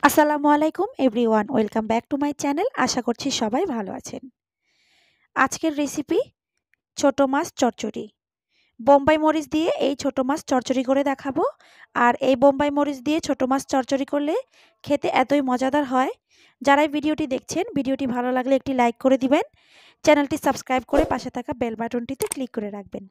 আসসালামু আলাইকুম everyone, welcome back to my channel. আশা করছি সবাই ভালো আছেন। আজকের রেসিপি ছোট মাছ চচ্চড়ি। বোম্বাই মরিচ দিয়ে এই ছোট মাছ চচ্চড়ি করে দেখাবো। আর এই বোম্বাই মরিচ দিয়ে ছোট মাছ চচ্চড়ি করলে খেতে এতই মজাদার হয়। যারাই ভিডিওটি দেখছেন, ভিডিওটি ভালো লাগলে একটি লাইক করে দিবেন, চ্যানেলটি সাবস্ক্রাইব করে পাশে থাকা বেল বাটনটিতে ক্লিক করে রাখবেন।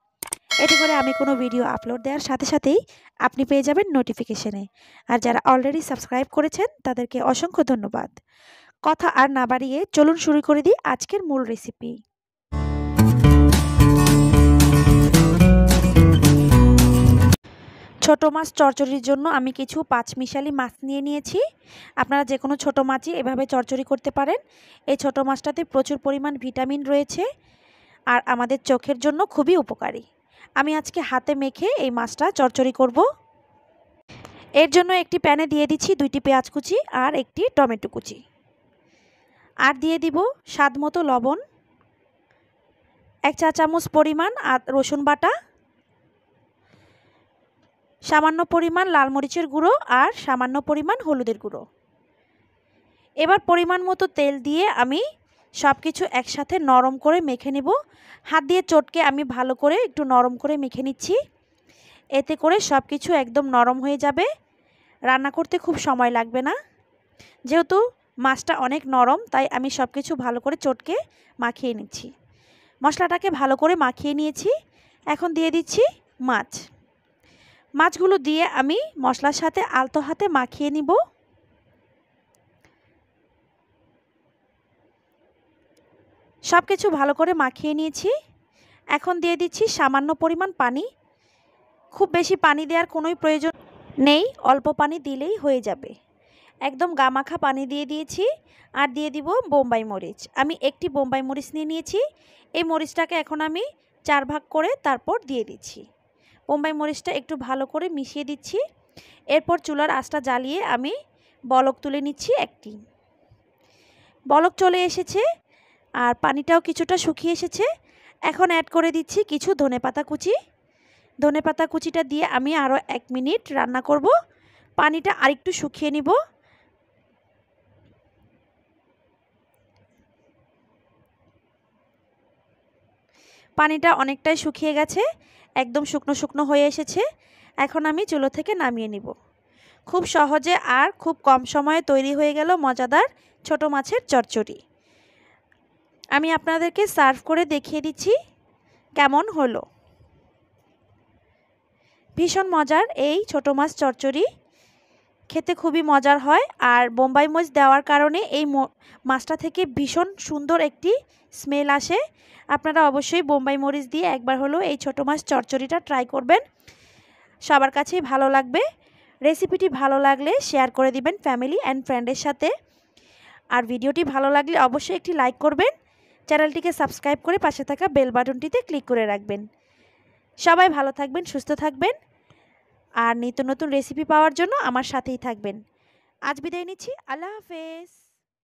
এতে করে আমি কোনো ভিডিও আপলোড দেওয়ার সাথে সাথেই আপনি পেয়ে যাবেন নোটিফিকেশনে। আর যারা অলরেডি সাবস্ক্রাইব করেছেন তাদেরকে অসংখ্য ধন্যবাদ। কথা আর না বাড়িয়ে চলুন শুরু করে দিই আজকের মূল রেসিপি। ছোট মাছ চচ্চড়ির জন্য আমি কিছু পাঁচমিশালি মাছ নিয়ে নিয়েছি। আপনারা যে কোনো ছোট মাছই এভাবে চচ্চড়ি করতে পারেন। এই ছোট মাছটাতে প্রচুর পরিমাণ ভিটামিন রয়েছে আর আমাদের চোখের জন্য খুবই উপকারী। আমি আজকে হাতে মেখে এই মাছটা চচ্চড়ি করব। এর জন্য একটি প্যানে দিয়ে দিচ্ছি 2টি পেঁয়াজ কুচি আর একটি টমেটো কুচি, আর দিয়ে দিব স্বাদ মতো লবণ, 1 চা চামচ পরিমাণ রসুন বাটা, সামান্য পরিমাণ লাল মরিচের গুঁড়ো আর সামান্য পরিমাণ হলুদের গুঁড়ো। এবার পরিমাণ মতো তেল দিয়ে আমি সব কিছু একসাথে নরম করে মেখে নেব। হাত দিয়ে চটকে আমি ভালো করে একটু নরম করে মেখে নিচ্ছি। এতে করে সব কিছু একদম নরম হয়ে যাবে, রান্না করতে খুব সময় লাগবে না। যেহেতু মাছটা অনেক নরম, তাই আমি সব কিছু ভালো করে চটকে মাখিয়ে নিচ্ছি। মশলাটাকে ভালো করে মাখিয়ে নিয়েছি। এখন দিয়ে দিচ্ছি মাছগুলো দিয়ে আমি মশলার সাথে আলতো হাতে মাখিয়ে নিব। সব কিছু ভালো করে মাখিয়ে নিয়েছি। এখন দিয়ে দিচ্ছি সামান্য পরিমাণ পানি। খুব বেশি পানি দেওয়ার কোনোই প্রয়োজন নেই, অল্প পানি দিলেই হয়ে যাবে। একদম গামাখা পানি দিয়ে দিয়েছি। আর দিয়ে দিব বোম্বাই মরিচ। আমি একটি বোম্বাই মরিচ নিয়ে নিয়েছি। এই মরিচটাকে এখন আমি 4 ভাগ করে তারপর দিয়ে দিচ্ছি। বোম্বাই মরিচটা একটু ভালো করে মিশিয়ে দিচ্ছি। এরপর চুলার আঁচটা জ্বালিয়ে আমি বলক তুলে নিচ্ছি। একটি বলক চলে এসেছে আর পানিটাও কিছুটা শুকিয়ে এসেছে। এখন অ্যাড করে দিচ্ছি কিছু ধনেপাতা কুচি। ধনেপাতা কুচিটা দিয়ে আমি আরও 1 মিনিট রান্না করব। পানিটা আরেকটু শুকিয়ে নিব। পানিটা অনেকটাই শুকিয়ে গেছে, একদম শুকনো শুকনো হয়ে এসেছে। এখন আমি চুলো থেকে নামিয়ে নিব। খুব সহজে আর খুব কম সময়ে তৈরি হয়ে গেল মজাদার ছোট মাছের চচ্চড়ি। আমি আপনাদেরকে সার্ভ করে দেখিয়ে দিচ্ছি কেমন হলো। ভীষণ মজার এই ছোট মাছ চচ্চড়ি, খেতে খুবই মজার হয়। আর বোম্বাই মরিচ দেওয়ার কারণে এই মাছটা থেকে ভীষণ সুন্দর একটি স্মেল আসে। আপনারা অবশ্যই বোম্বাই মরিচ দিয়ে একবার হলো এই ছোট মাছ চচ্চড়িটা ট্রাই করবেন, সবার কাছেই ভালো লাগবে। রেসিপিটি ভালো লাগলে শেয়ার করে দিবেন ফ্যামিলি অ্যান্ড ফ্রেন্ডের সাথে। আর ভিডিওটি ভালো লাগলে অবশ্যই একটি লাইক করবেন, চ্যানেলটিকে সাবস্ক্রাইব করে পাশে থাকা বেল বাটনটিতে ক্লিক করে রাখবেন। সবাই ভালো থাকবেন, সুস্থ থাকবেন আর নিত্য নতুন রেসিপি পাওয়ার জন্য আমার সাথেই থাকবেন। আজ বিদায় নিচ্ছি, আল্লাহ হাফেজ।